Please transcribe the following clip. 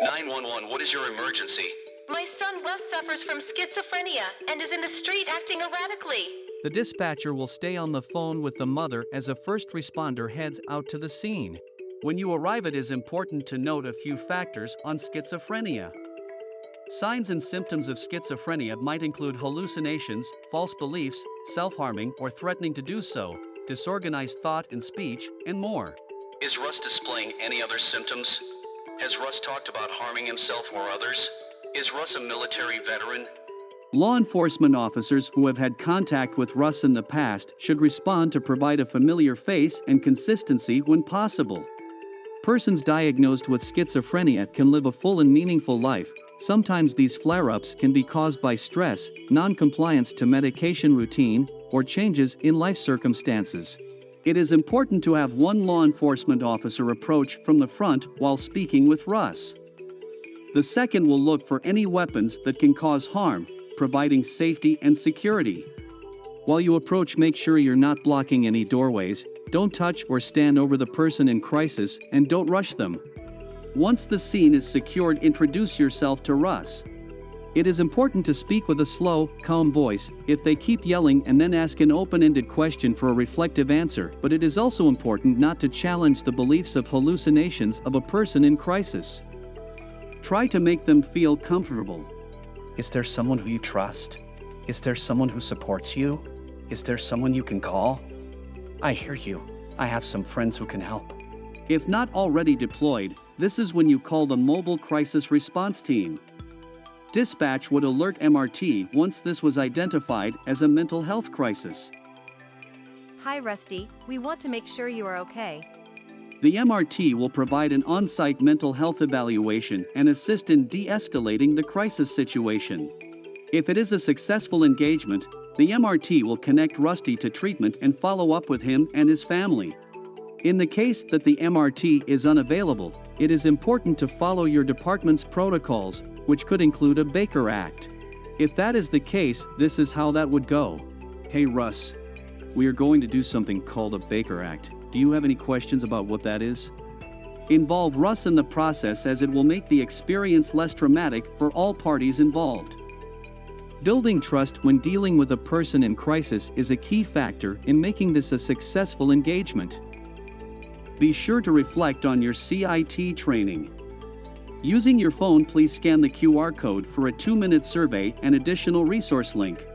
911, what is your emergency? My son Russ suffers from schizophrenia and is in the street acting erratically. The dispatcher will stay on the phone with the mother as a first responder heads out to the scene. When you arrive, it is important to note a few factors on schizophrenia. Signs and symptoms of schizophrenia might include hallucinations, false beliefs, self-harming or threatening to do so, disorganized thought and speech, and more. Is Russ displaying any other symptoms? Has Russ talked about harming himself or others? Is Russ a military veteran? Law enforcement officers who have had contact with Russ in the past should respond to provide a familiar face and consistency when possible. Persons diagnosed with schizophrenia can live a full and meaningful life. Sometimes these flare-ups can be caused by stress, non-compliance to medication routine, or changes in life circumstances. It is important to have one law enforcement officer approach from the front while speaking with Russ. The second will look for any weapons that can cause harm, providing safety and security. While you approach, make sure you're not blocking any doorways, don't touch or stand over the person in crisis, and don't rush them. Once the scene is secured, introduce yourself to Russ. It is important to speak with a slow, calm voice. If they keep yelling, and then ask an open-ended question for a reflective answer, but it is also important not to challenge the beliefs of hallucinations of a person in crisis. Try to make them feel comfortable. Is there someone who you trust? Is there someone who supports you? Is there someone you can call? I hear you. I have some friends who can help. If not already deployed, this is when you call the Mobile Crisis Response Team. Dispatch would alert MRT once this was identified as a mental health crisis. Hi Rusty, we want to make sure you are okay. The MRT will provide an on-site mental health evaluation and assist in de-escalating the crisis situation. If it is a successful engagement, the MRT will connect Rusty to treatment and follow up with him and his family. In the case that the MRT is unavailable, it is important to follow your department's protocols, which could include a Baker Act. If that is the case, this is how that would go. Hey Russ, we are going to do something called a Baker Act. Do you have any questions about what that is? Involve Russ in the process, as it will make the experience less traumatic for all parties involved. Building trust when dealing with a person in crisis is a key factor in making this a successful engagement. Be sure to reflect on your CIT training. Using your phone, please scan the QR code for a 2-minute survey and additional resource link.